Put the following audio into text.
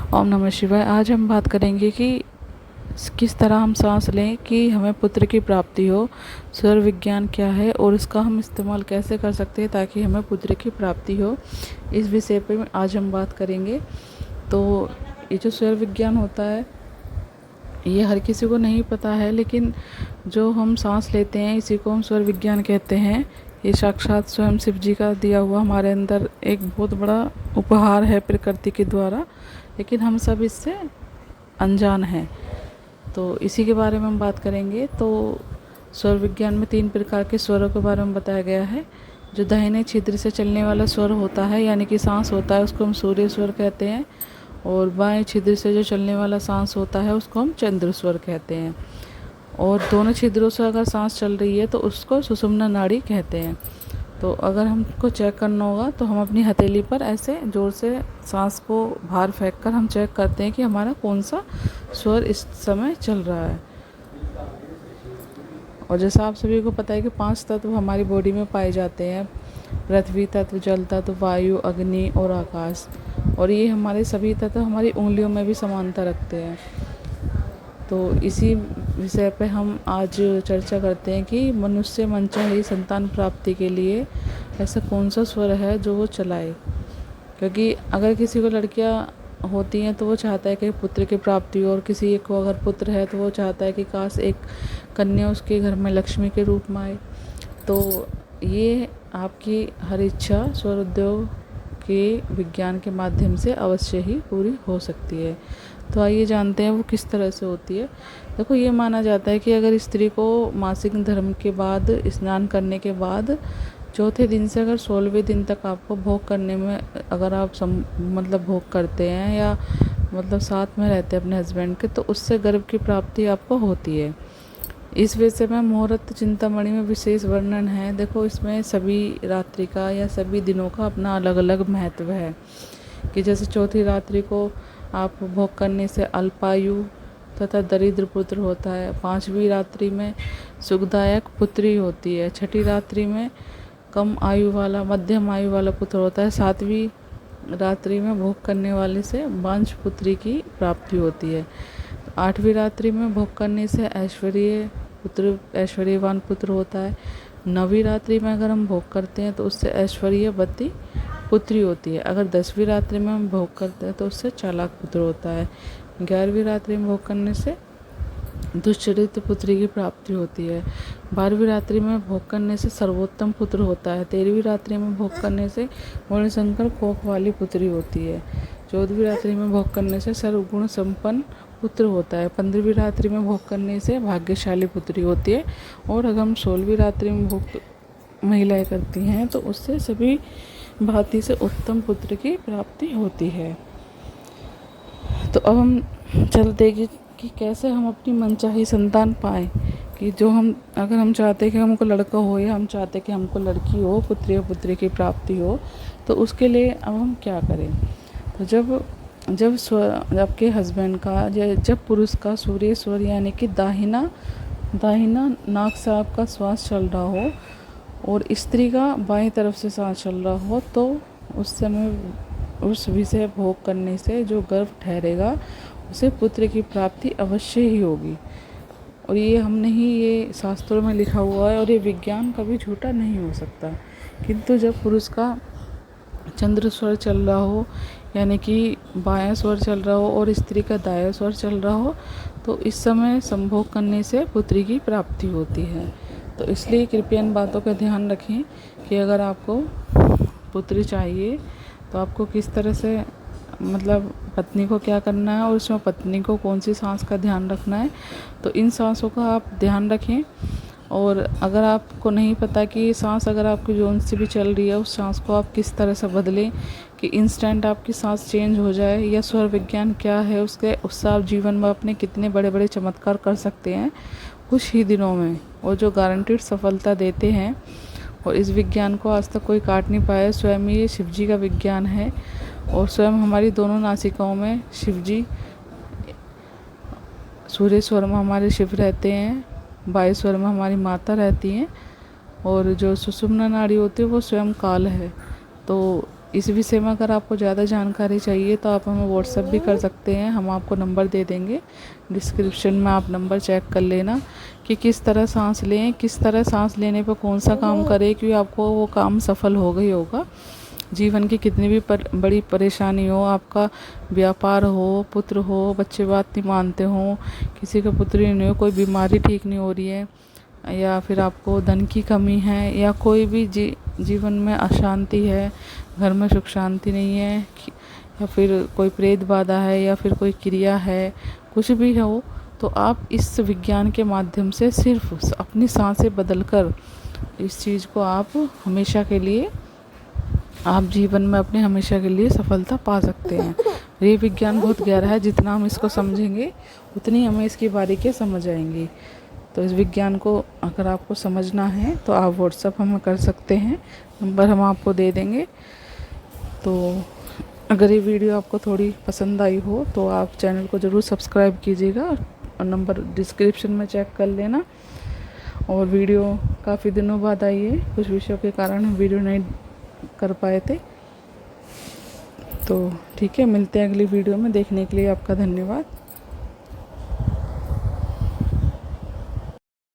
ओम नमः शिवाय। आज हम बात करेंगे कि किस तरह हम सांस लें कि हमें पुत्र की प्राप्ति हो। स्वर विज्ञान क्या है और इसका हम इस्तेमाल कैसे कर सकते हैं ताकि हमें पुत्र की प्राप्ति हो, इस विषय पर आज हम बात करेंगे। तो ये जो स्वर विज्ञान होता है ये हर किसी को नहीं पता है, लेकिन जो हम सांस लेते हैं इसी को हम स्वर विज्ञान कहते हैं। ये साक्षात स्वयं शिव जी का दिया हुआ हमारे अंदर एक बहुत बड़ा उपहार है प्रकृति के द्वारा, लेकिन हम सब इससे अनजान हैं। तो इसी के बारे में हम बात करेंगे। तो स्वर विज्ञान में 3 प्रकार के स्वरों के बारे में बताया गया है। जो दाहिने छिद्र से चलने वाला स्वर होता है यानी कि सांस होता है उसको हम सूर्य स्वर कहते हैं, और बाएं छिद्र से जो चलने वाला सांस होता है उसको हम चंद्र स्वर कहते हैं। और दोनों छिद्रों से अगर सांस चल रही है तो उसको सुषुम्ना नाड़ी कहते हैं। तो अगर हमको चेक करना होगा तो हम अपनी हथेली पर ऐसे ज़ोर से सांस को बाहर फेंक कर हम चेक करते हैं कि हमारा कौन सा स्वर इस समय चल रहा है। और जैसा आप सभी को पता है कि 5 तत्व हमारी बॉडी में पाए जाते हैं: पृथ्वी तत्व, जल तत्व, वायु, अग्नि और आकाश। और ये हमारे सभी तत्व हमारी उंगलियों में भी समानता रखते हैं। तो इसी विषय पे हम आज चर्चा करते हैं कि मनुष्य मनचाही संतान प्राप्ति के लिए ऐसा कौन सा स्वर है जो वो चलाए। क्योंकि अगर किसी को लड़कियां होती हैं तो वो चाहता है कि पुत्र की प्राप्ति हो, और किसी को अगर पुत्र है तो वो चाहता है कि काश एक कन्या उसके घर में लक्ष्मी के रूप में आए। तो ये आपकी हर इच्छा स्वर उद्योग के विज्ञान के माध्यम से अवश्य ही पूरी हो सकती है। तो आइए जानते हैं वो किस तरह से होती है। देखो, ये माना जाता है कि अगर स्त्री को मासिक धर्म के बाद स्नान करने के बाद चौथे दिन से अगर 16वें दिन तक आपको भोग करने में अगर आप मतलब भोग करते हैं या मतलब साथ में रहते हैं अपने हस्बैंड के, तो उससे गर्भ की प्राप्ति आपको होती है। इस विषय में मुहूर्त चिंतामणि में विशेष वर्णन है। देखो, इसमें सभी रात्रि का या सभी दिनों का अपना अलग अलग महत्व है कि जैसे चौथी रात्रि को आप भोग करने से अल्पायु तथा दरिद्र पुत्र होता है। 5वीं रात्रि में सुखदायक पुत्री होती है। 6ठी रात्रि में कम आयु वाला मध्यम आयु वाला पुत्र होता है। 7वीं रात्रि में भोग करने वाले से वांछ पुत्री की प्राप्ति होती है। 8वीं रात्रि में भोग करने से ऐश्वर्यवान पुत्र होता है। 9वीं रात्रि में अगर हम भोग करते हैं तो उससे ऐश्वर्यवती पुत्री होती है। अगर 10वीं रात्रि में हम भोग करते हैं तो उससे चालाक पुत्र होता है। 11वीं रात्रि में भोग करने से दुश्चरित्र पुत्री की प्राप्ति होती है। 12वीं रात्रि में भोग करने से सर्वोत्तम पुत्र होता है। 13वीं रात्रि में भोग करने से मणिशंकर कोख वाली पुत्री होती है। 14वीं रात्रि में भोग करने से सर्वगुण संपन्न पुत्र होता है। 15वीं रात्रि में भोग करने से भाग्यशाली पुत्री होती है। और अगर हम 16वीं रात्रि में भोग महिलाएं करती हैं तो उससे सभी भांति से उत्तम पुत्र की प्राप्ति होती है। तो अब हम चलते कि कैसे हम अपनी मनचाही संतान पाएं, कि जो हम अगर हम चाहते हैं कि हमको लड़का हो या हम चाहते हैं कि हमको लड़की हो, पुत्री या पुत्री की प्राप्ति हो, तो उसके लिए अब हम क्या करें। तो जब आपके हस्बैंड का जब पुरुष का सूर्य स्वर यानी कि दाहिना नाक से आपका श्वास चल रहा हो और स्त्री का बाईं तरफ से सांस चल रहा हो, तो उस समय उस विषय भोग करने से जो गर्भ ठहरेगा उसे पुत्र की प्राप्ति अवश्य ही होगी। और ये हमने ही ये शास्त्रों में लिखा हुआ है और ये विज्ञान कभी झूठा नहीं हो सकता। किंतु जब पुरुष का चंद्र स्वर चल रहा हो यानी कि बायां स्वर चल रहा हो और स्त्री का दायां स्वर चल रहा हो, तो इस समय संभोग करने से पुत्री की प्राप्ति होती है। तो इसलिए कृपया इन बातों का ध्यान रखें कि अगर आपको पुत्री चाहिए तो आपको किस तरह से मतलब पत्नी को क्या करना है और उसमें पत्नी को कौन सी सांस का ध्यान रखना है। तो इन सांसों का आप ध्यान रखें। और अगर आपको नहीं पता कि सांस अगर आपकी जोन से भी चल रही है, उस सांस को आप किस तरह से बदलें कि इंस्टेंट आपकी सांस चेंज हो जाए, या स्वर विज्ञान क्या है उससे आप जीवन में अपने कितने बड़े बड़े चमत्कार कर सकते हैं कुछ ही दिनों में, और जो गारंटीड सफलता देते हैं। और इस विज्ञान को आज तक कोई काट नहीं पाया। स्वयं ये शिव जी का विज्ञान है, और स्वयं हमारी दोनों नासिकाओं में शिव जी, सूर्य स्वर में हमारे शिव रहते हैं, वायु स्वर में हमारी माता रहती हैं, और जो सुषुम्ना नाड़ी होती है वो स्वयं काल है। तो इस विषय में अगर आपको ज़्यादा जानकारी चाहिए तो आप हमें व्हाट्सएप भी कर सकते हैं। हम आपको नंबर दे देंगे, डिस्क्रिप्शन में आप नंबर चेक कर लेना कि किस तरह सांस लें, किस तरह सांस लेने पर कौन सा काम करें कि आपको वो काम सफल होगा ही होगा। जीवन की कितनी भी बड़ी परेशानी हो, आपका व्यापार हो, पुत्र हो, बच्चे बात नहीं मानते हों, किसी का पुत्री नहीं हो, कोई बीमारी ठीक नहीं हो रही है, या फिर आपको धन की कमी है, या कोई भी जीवन में अशांति है, घर में सुख शांति नहीं है, या फिर कोई प्रेत बाधा है, या फिर कोई क्रिया है, कुछ भी हो, तो आप इस विज्ञान के माध्यम से सिर्फ अपनी सांसें बदलकर इस चीज़ को आप हमेशा के लिए, आप जीवन में अपने हमेशा के लिए सफलता पा सकते हैं। ये विज्ञान बहुत गहरा है, जितना हम इसको समझेंगे उतनी हमें इसकी बारीकियाँ समझ आएंगी। तो इस विज्ञान को अगर आपको समझना है तो आप व्हाट्सएप हमें कर सकते हैं, नंबर हम आपको दे देंगे। तो अगर ये वीडियो आपको थोड़ी पसंद आई हो तो आप चैनल को ज़रूर सब्सक्राइब कीजिएगा, और नंबर डिस्क्रिप्शन में चेक कर लेना। और वीडियो काफ़ी दिनों बाद आई है, कुछ विषयों के कारण हम वीडियो नहीं कर पाए थे। तो ठीक है, मिलते हैं अगली वीडियो में। देखने के लिए आपका धन्यवाद।